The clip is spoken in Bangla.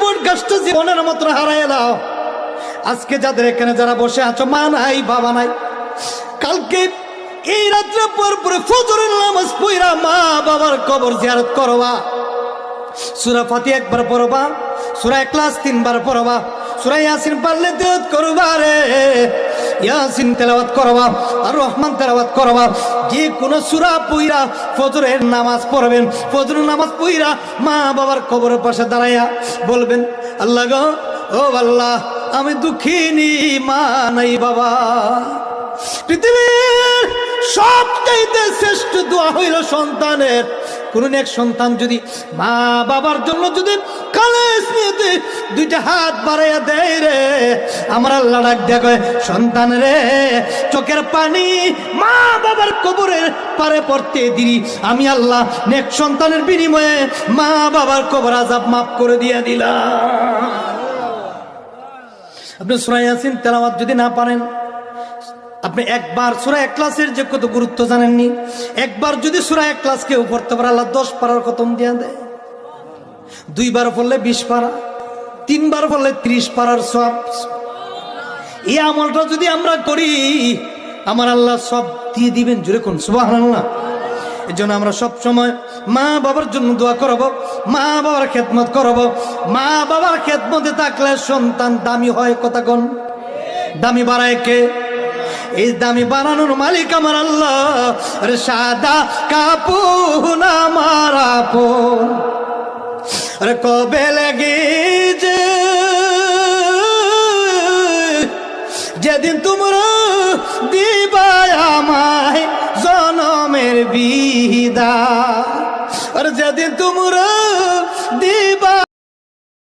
বট গাছটা জীবনের মতো হারায় দাও। আজকে যাদের এখানে যারা বসে আছো, মা নাই বাবা নাই, কালকে এই রাত্রে পর পরে ফজরের নামাজ পড়া মা বাবার কবর জিয়ারত করবা। সূরা ফাতিহা একবার পড়বা, সূরা ইখলাস 3 বার পড়বা, সূরা ইয়াসিন পারলে তেলাওয়াত করবা রে, ইয়াসিন তেলাওয়াত করবা আর রহমান তেলাওয়াত করবা। যে কোন সূরা পড়া ফজরের নামাজ পড়বেন, ফজরের নামাজ পড়া মা বাবার কবরের পাশে দাঁড়ায়া বলবেন, আল্লাহ গো, ও আল্লাহ, আমি দুঃখিনী, মা নাই বাবা। পৃথিবীর সবচাইতে শ্রেষ্ঠ দোয়া হইল সন্তানের। কোন এক সন্তান যদি মা বাবার জন্য যদি খালেস নিয়ে দুইটা হাত বাড়াইয়া দেয় রে, আমার আল্লাহ ডাক দেখে, সন্তান রে, চোখের পানি মা বাবার কবরের পারে পড়তে দিই, আমি আল্লাহ নেক সন্তানের বিনিময়ে মা বাবার কবর আযাব মাফ করে দিয়ে দিলাম। আপনি সূরা ইয়াসিন তেলাওয়াত যদি না পারেন, আপনি একবার সূরা ইখলাসের যে কত গুরুত্ব জানেননি, একবার যদি সূরা ইখলাস কেউ পড়তে পারে, আল্লাহ 10 পারার খতম দিয়ে দেয়। 2 বার পড়লে 20 পারা, 3 বার পড়লে 30 পারার সওয়াব। এই আমলটা যদি আমরা করি, আমার আল্লাহ সব দিয়ে দিবেন। জোরে কোন সুবহানাল্লাহ। এই জন্য আমরা সব সময় মা বাবার জন্য দোয়া করব, মা বাবার খেদমত করব। মা বাবার খেদমতে থাকলে সন্তান দামি হয়। কথা কোন? দামি বাড়ায় কে? এই দামি বানানোর মালিক আমার আল্লাহ। আরে সাদা কাপুন আমার আপন, আরে কবে লেগে যে যেদিন তোমরা দিবা আমায় জনমের বিদায়, আর যেদিন তোমরা